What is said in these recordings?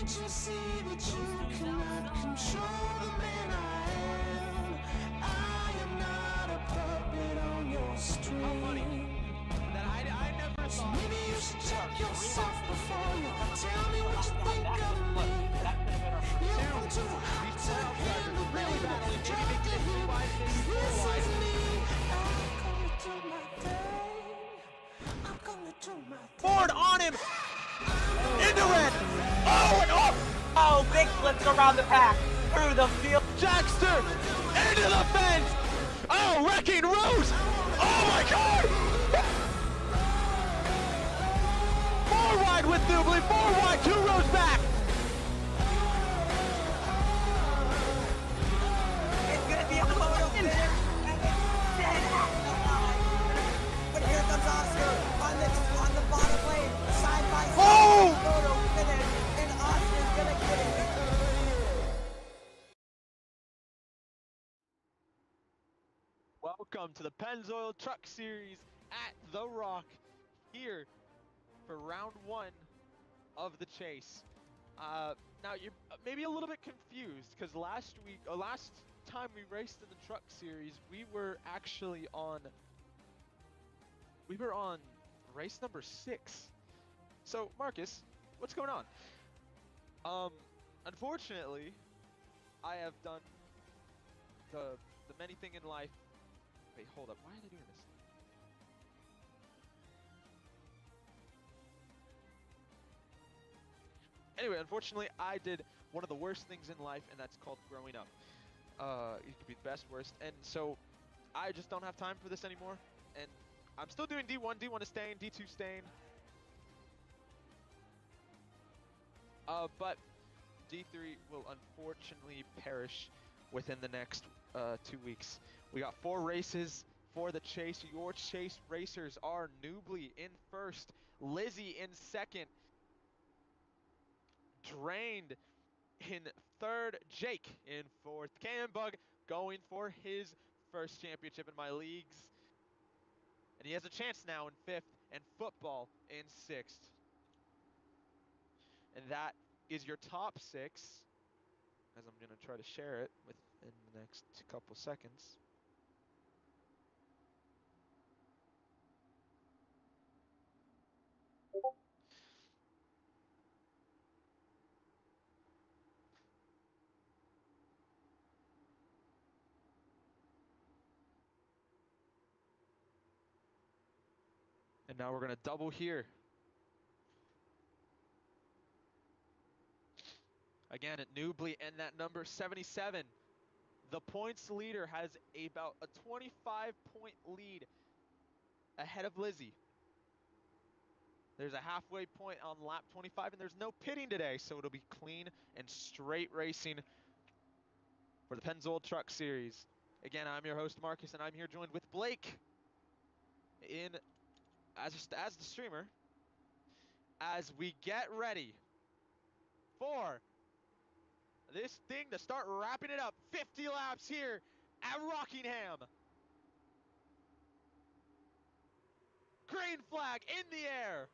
you see that you cannot control the man I am? I am not a puppet on your string. How funny that I never So thought. maybe you should check yourself before you tell me what you think of me. You want to hop to handle, really baby, battling, maybe drop making the it three hip. wide, maybe four This wide. is me. I'm gonna do my thing. I'm gonna do my thing. Ford on him! Into it! Oh, and off! Oh, big flips around the pack, through the field. Jackster! Into the fence! Oh, wrecking Rose! Oh my god! Four wide with Newbly, four wide, two rows back! It's gonna be a photo finish, and it's dead at the line. But here comes Oscar on the bottom lane, side by side. Oh! Photo finish, and Oscar's gonna get it. Welcome to the Pennzoil Truck Series at The Rock, here for round one of the chase. Now you're maybe a little bit confused because last time we raced in the Truck Series, we were actually on race number 6. So Marcus, what's going on? Unfortunately, I have done the many thing in life. Wait, hold up. Why are they doing this? Anyway, unfortunately, I did one of the worst things in life, and that's called growing up. It could be the best, worst, and so I just don't have time for this anymore. And I'm still doing D1. D1 is staying. D2 staying. But D3 will unfortunately perish within the next 2 weeks. We got 4 races for the chase. Your chase racers are Newbly in first, Lizzie in second, Drained in third, Jake in fourth, Cambug going for his first championship in my leagues. And he has a chance now in fifth, and Football in sixth. And that is your top 6, as I'm going to try to share it within the next couple seconds. And now we're going to double here. Again, at Newbly and that number 77. The points leader has about a 25-point lead ahead of Lizzie. There's a halfway point on lap 25, and there's no pitting today, so it'll be clean and straight racing for the Pennzoil Truck Series. Again, I'm your host, Marcus, and I'm here joined with Blake as the streamer as we get ready for this thing to start wrapping it up. 50 laps here at Rockingham. Green flag in the air.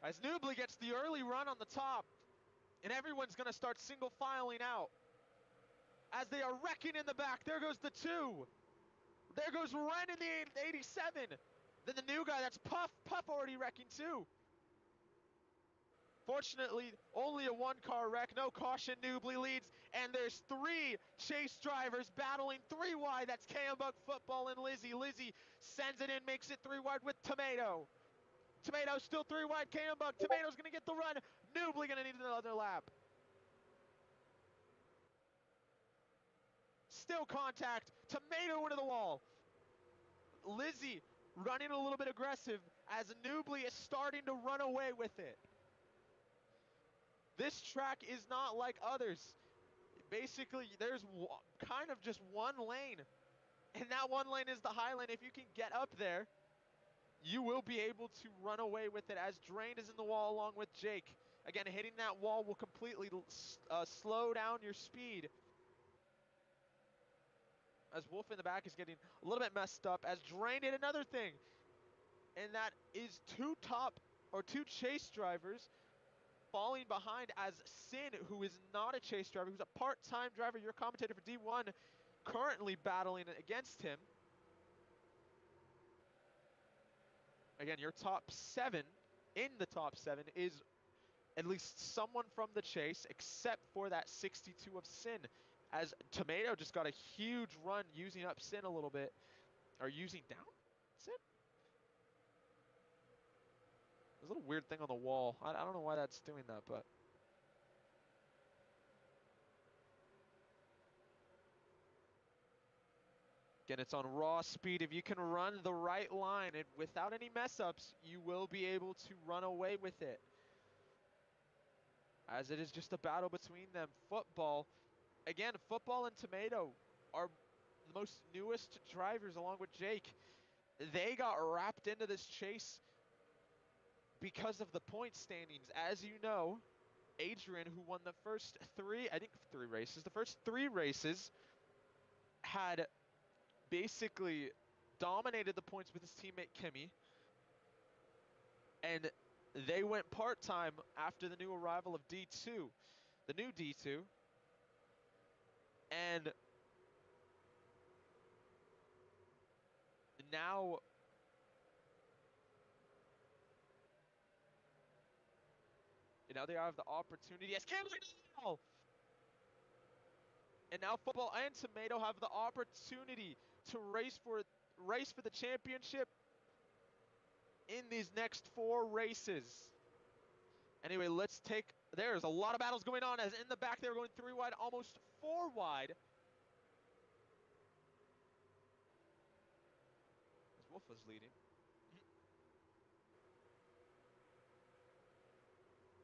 As Newbly gets the early run on the top, and everyone's going to start single filing out. As they are wrecking in the back, there goes the 2. There goes Ren in the 87. Then the new guy, that's Puff. Puff already wrecking too. Fortunately, only a 1-car wreck, no caution, Newbly leads, and there's 3 chase drivers battling 3 wide. That's Cambug, Football, and Lizzie. Lizzie sends it in, makes it 3 wide with Tomato. Tomato still 3 wide, Cambug. Tomato's gonna get the run. Newbly gonna need another lap. Still contact. Tomato into the wall. Lizzie running a little bit aggressive as Newbly is starting to run away with it. This track is not like others. Basically, there's kind of just one lane, and that one lane is the high lane. If you can get up there, you will be able to run away with it as Drain is in the wall along with Jake. Again, hitting that wall will completely slow down your speed. as Wolf in the back is getting a little bit messed up, as Drain did another thing. And that is two chase drivers falling behind, as Sin, who is not a chase driver, who's a part-time driver, your commentator for D1, currently battling against him. Again, your top 7, in the top 7, is at least someone from the chase, except for that 62 of Sin, as Tomato just got a huge run using up Sin a little bit, or using down Sin? There's a little weird thing on the wall. I don't know why that's doing that, but... Again, it's on raw speed. If you can run the right line and without any mess-ups, you will be able to run away with it. As it is just a battle between them. Football, again, Football and Tomato are the most newest drivers along with Jake. They got wrapped into this chase because of the point standings. As you know, Adrian, who won the first the first 3 races, had basically dominated the points with his teammate Kimmy, and they went part-time after the new arrival of D2, the new D2, and now they have the opportunity. Yes, Campbell! And now Football and Tomato have the opportunity to race for the championship in these next 4 races. Anyway, there's a lot of battles going on, as in the back they were going 3 wide, almost 4 wide. As Wolf was leading.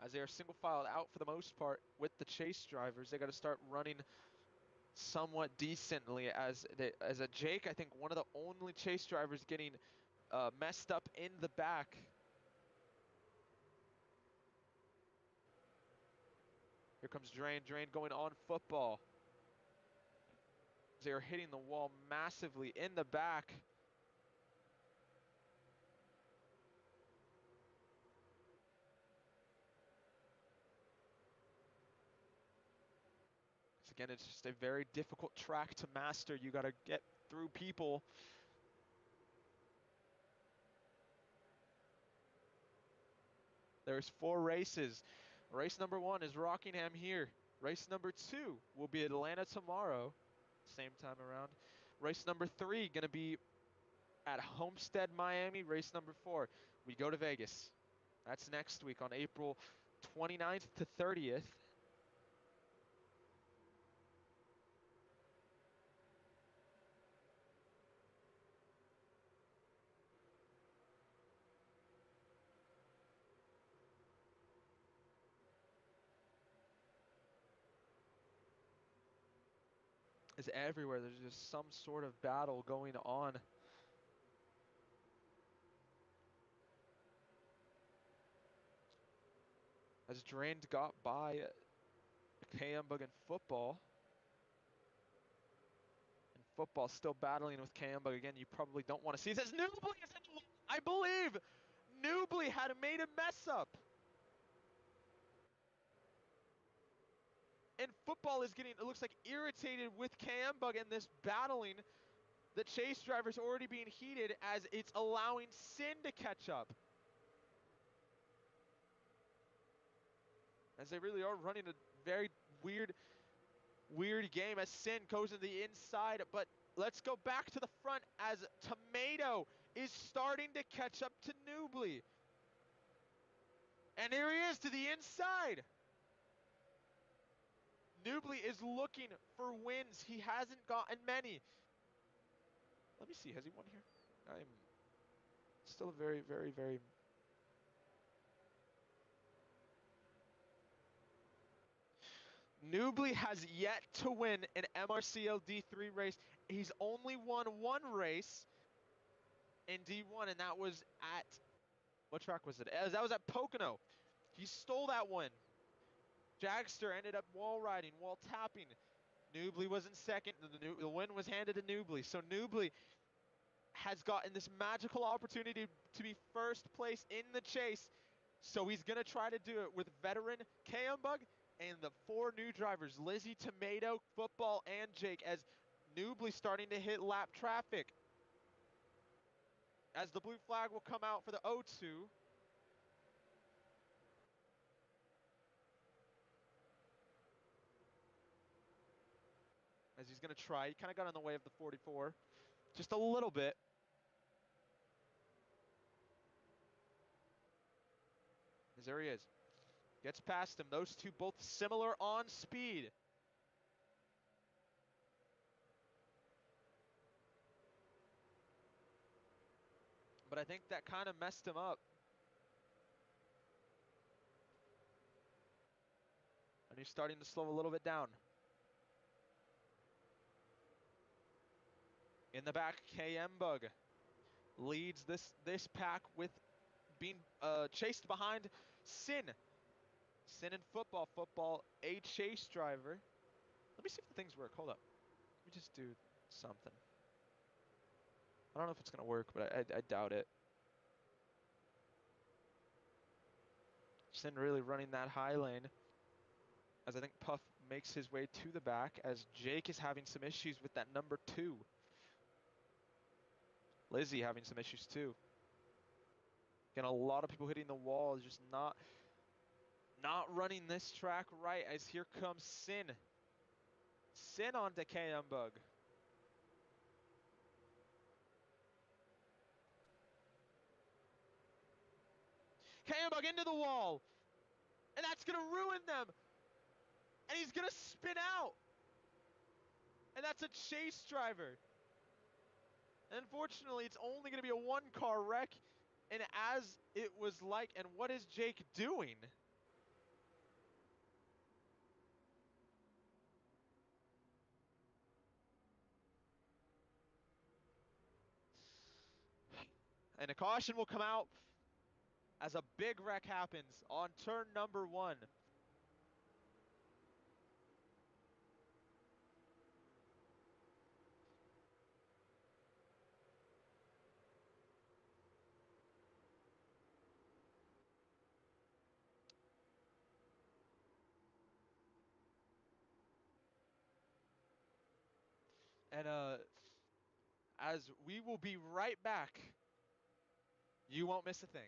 As they are single filed out for the most part with the chase drivers, they got to start running somewhat decently, as a Jake, I think one of the only chase drivers getting messed up in the back. Here comes Drain going on Football. They are hitting the wall massively in the back. Again, it's just a very difficult track to master. You got to get through people. There's 4 races. Race number 1 is Rockingham here. Race number 2 will be Atlanta tomorrow, same time around. Race number 3 gonna be at Homestead, Miami. Race number 4, we go to Vegas. That's next week on April 29th to 30th. Is everywhere. There's just some sort of battle going on. As Drained got by Kambug and Football. And Football still battling with Kambug. Again, you probably don't want to see this. Newbly is in, I believe Newbly had made a mess up. And Football is getting, it looks like, irritated with Kambug in this battling. The chase driver's already being heated, as it's allowing Sin to catch up. As they really are running a very weird game, as Sin goes to the inside. But let's go back to the front, as Tomato is starting to catch up to Newbly. And here he is to the inside. Newbly is looking for wins. He hasn't gotten many. Let me see, has he won here? I'm still very, very, very... Newbly has yet to win an MRCL D3 race. He's only won 1 race in D1, and that was at... What track was it? That was at Pocono. He stole that one. Jagster ended up wall riding, wall tapping. Newbly was in second. The win was handed to Newbly. So Newbly has gotten this magical opportunity to be first place in the chase. So he's going to try to do it with veteran KM Bug and the 4 new drivers, Lizzie, Tomato, Football, and Jake, as Newbly starting to hit lap traffic. As the blue flag will come out for the O2. As he's going to try. He kind of got in the way of the 44. Just a little bit. As there he is. Gets past him. Those two both similar on speed. But I think that kind of messed him up. And he's starting to slow a little bit down. In the back, KM Bug leads this pack with being chased behind Sin. Sin in Football. Football, a chase driver. Let me see if the things work. Hold up. Let me just do something. I don't know if it's going to work, but I doubt it. Sin really running that high lane. As I think Puff makes his way to the back, as Jake is having some issues with that number 2. Lizzie having some issues too. Again, a lot of people hitting the wall, just not running this track right, as here comes Sin. Sin onto KM Bug. KM Bug into the wall. And that's going to ruin them. And he's going to spin out. And that's a chase driver. And unfortunately, it's only going to be a 1-car wreck. And as it was like, and what is Jake doing? And a caution will come out as a big wreck happens on turn number 1. And as we will be right back, you won't miss a thing.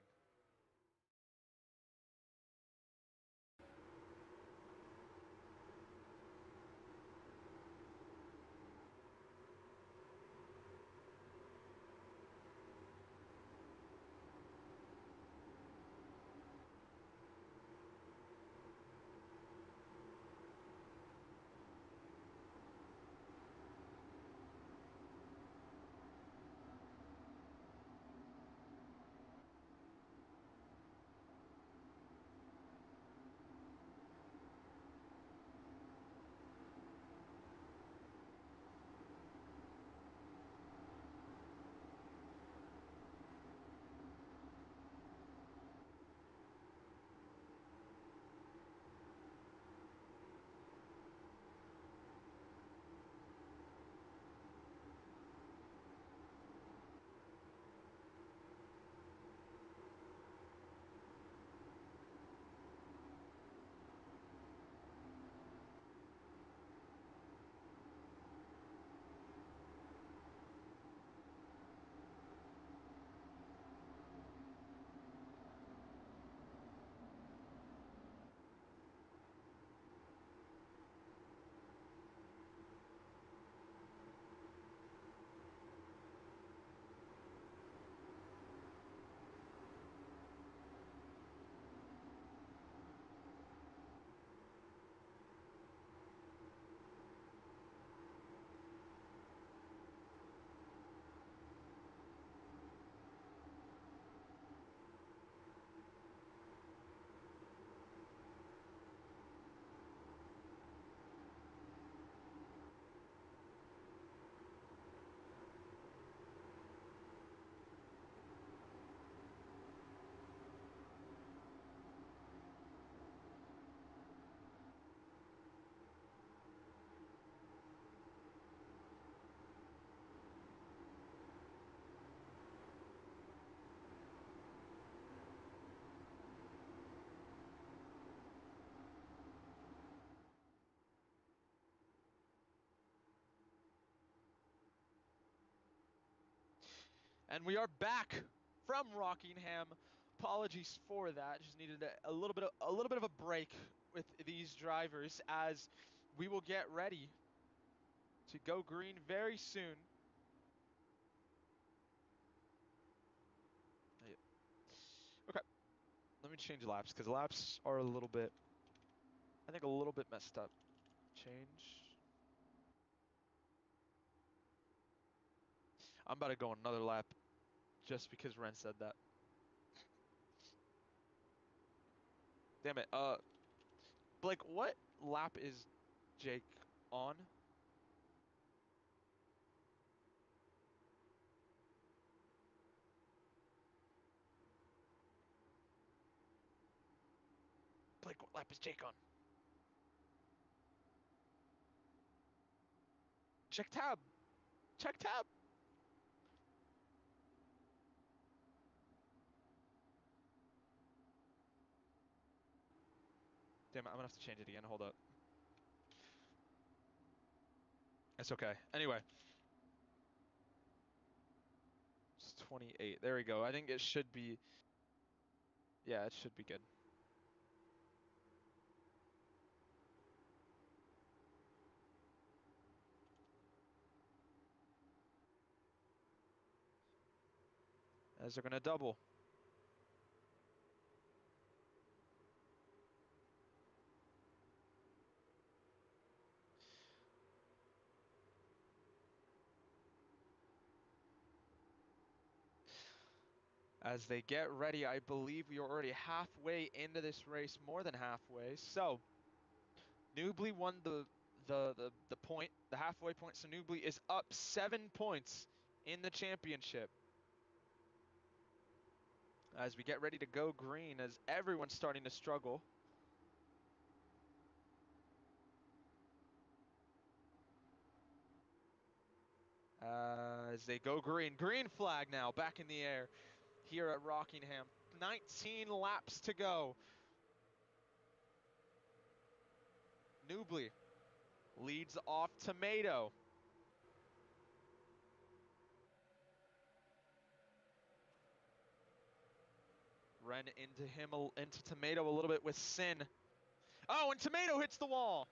And we are back from Rockingham. Apologies for that. Just needed a little bit of a break with these drivers as we will get ready to go green very soon. Okay, let me change laps because laps are a little bit, I think, a little bit messed up. Change. I'm about to go another lap just because Ren said that. Damn it. Blake, what lap is Jake on? Blake, what lap is Jake on? Check tab. Check tab. Damn it, I'm gonna have to change it again. Hold up. It's okay. Anyway. It's 28. There we go. I think it should be. Yeah, it should be good. As they're gonna double. As they get ready, I believe we are already halfway into this race, more than halfway. So, Newbly won the point, the halfway point. So Newbly is up 7 points in the championship. As we get ready to go green, as everyone's starting to struggle. As they go green, green flag now back in the air here at Rockingham. 19 laps to go. Newbly leads off Tomato. Ren into Tomato a little bit with Sin. Oh, and Tomato hits the wall.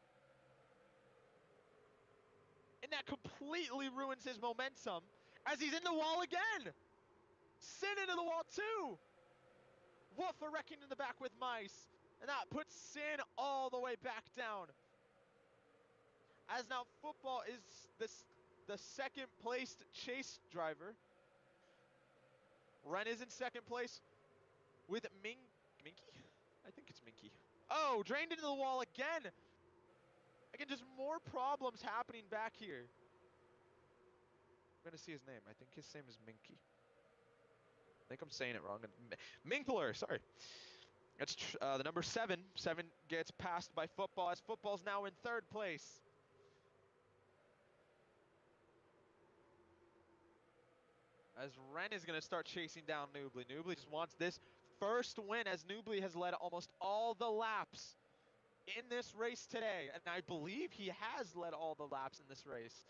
And that completely ruins his momentum as he's in the wall again. Sin into the wall too. Wolf a wrecking in the back with Mice. And that puts Sin all the way back down. As now Football is the second placed chase driver. Ren is in second place with Minky? I think it's Minky. Oh, drained into the wall again. Again, just more problems happening back here. I'm gonna see his name. I think his name is Minky. I think I'm saying it wrong. Minkler, sorry. That's the number 7. 7 gets passed by Football as Football's now in third place. As Ren is going to start chasing down Newbly. Newbly just wants this first win as Newbly has led almost all the laps in this race today. And I believe he has led all the laps in this race.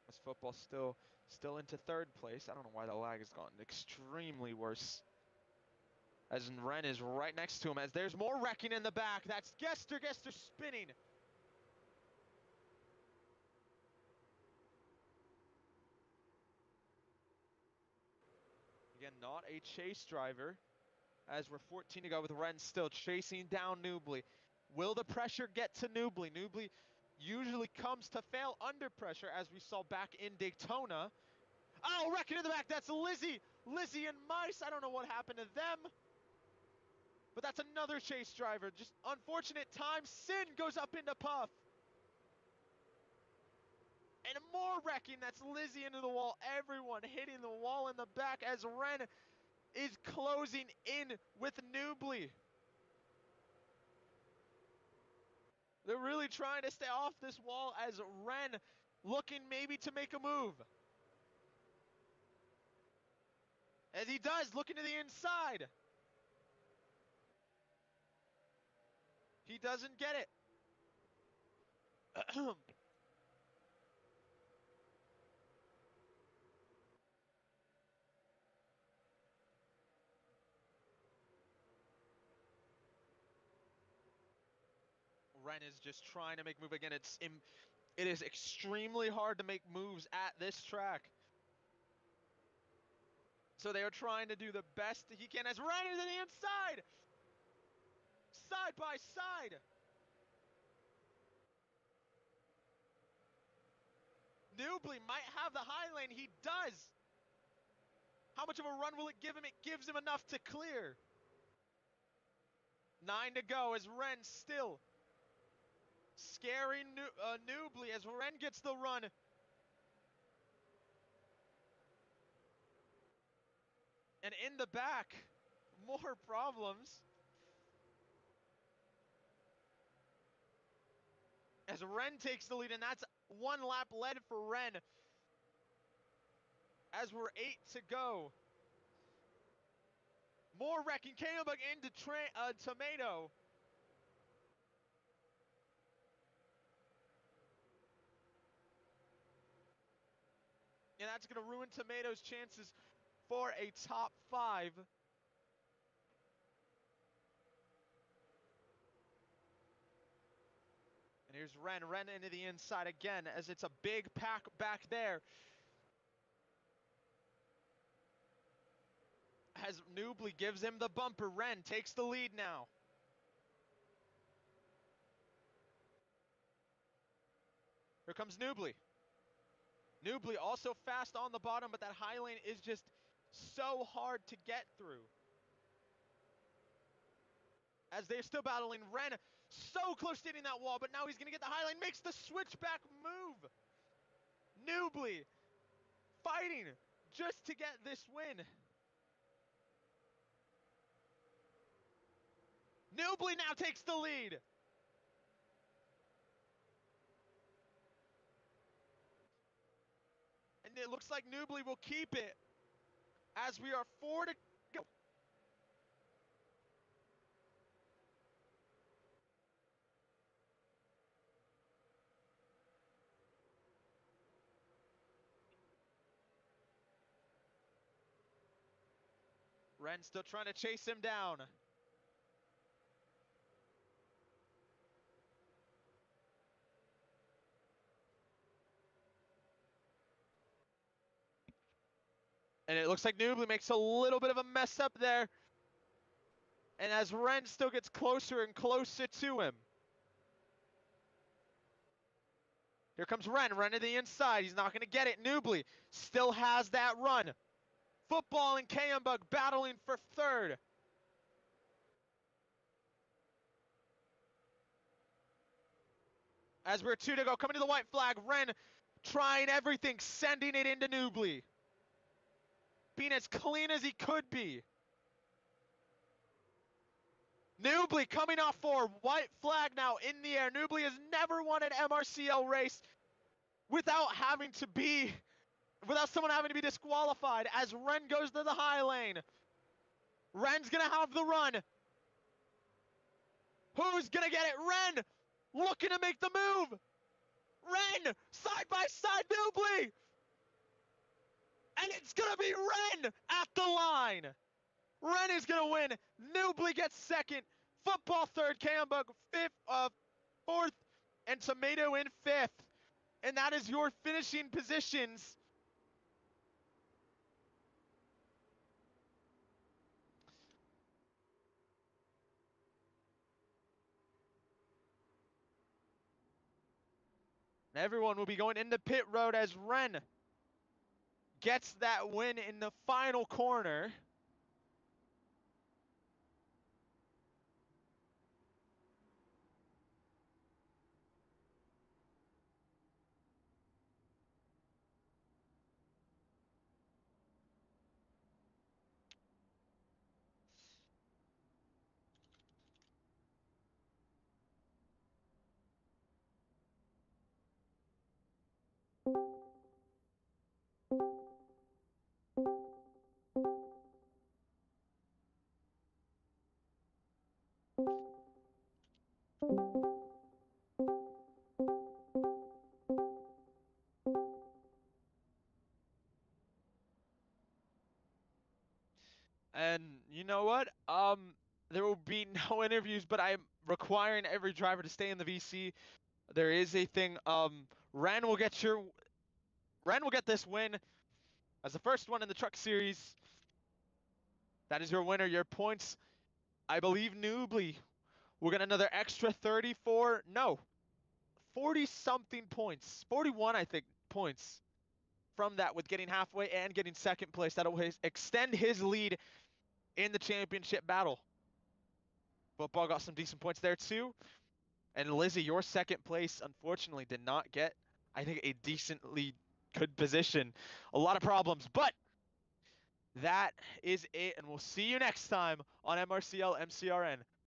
As Football still into third place. I don't know why the lag has gotten extremely worse. As Ren is right next to him, as there's more wrecking in the back. That's Gester spinning. Again, not a chase driver, as we're 14 to go with Ren still chasing down Newbly. Will the pressure get to Newbly? Newbly usually comes to fail under pressure, as we saw back in Daytona. Oh, wrecking in the back, that's Lizzie. Lizzie and Mice, I don't know what happened to them. But that's another chase driver. Just unfortunate time. Sin goes up into Puff. And more wrecking. That's Lizzie into the wall. Everyone hitting the wall in the back as Ren is closing in with Newbly. They're really trying to stay off this wall as Ren looking maybe to make a move. As he does, looking to the inside. He doesn't get it. Ren is just trying to make move again. It is extremely hard to make moves at this track. So they are trying to do the best he can as Ren is to the inside. Side by side. Newbly might have the high lane. He does. How much of a run will it give him? It gives him enough to clear. 9 to go as Ren still scaring Newbly as Ren gets the run. And in the back, more problems. As Ren takes the lead, and that's 1 lap led for Ren. As we're 8 to go. More wrecking. Kayabug into Tomato. And that's going to ruin Tomato's chances for a top 5. And here's Ren. Ren into the inside again as it's a big pack back there. As Newbly gives him the bumper. Ren takes the lead now. Here comes Newbly. Newbly also fast on the bottom, but that high lane is just so hard to get through. As they're still battling, Ren so close to hitting that wall, but now he's going to get the high lane, makes the switchback move. Newbly fighting just to get this win. Newbly now takes the lead. And it looks like Newbly will keep it as we are 4 to go. Ren still trying to chase him down. And it looks like Newbly makes a little bit of a mess up there. And as Ren still gets closer and closer to him. Here comes Ren. Ren to the inside. He's not going to get it. Newbly still has that run. Football and Kayambug battling for 3rd. As we're 2 to go, coming to the white flag. Ren trying everything, sending it into Newbly. Being as clean as he could be. Newbly coming off 4, white flag now in the air. Newbly has never won an MRCL race without someone having to be disqualified as Ren goes to the high lane. Ren's gonna have the run. Who's gonna get it? Ren looking to make the move. Ren side by side Newbly. And it's gonna be Ren at the line. Ren is gonna win. Newbly gets 2nd. Football 3rd. Kayambug 4th. And Tomato in 5th. And that is your finishing positions. Everyone will be going into pit road as Ren gets that win in the final corner. And you know what? There will be no interviews, but I'm requiring every driver to stay in the VC. There is a thing. Ren will get this win as the first one in the Truck Series. That is your winner. Your points, I believe, Noobly will get another extra 34. No, 40 something points. 41, I think, points from that with getting halfway and getting second place. That'll extend his lead in the championship battle. Football got some decent points there too. And Lizzie, your second place, unfortunately, did not get, I think, a decently good position. A lot of problems, but that is it. And we'll see you next time on MRCL MCRN.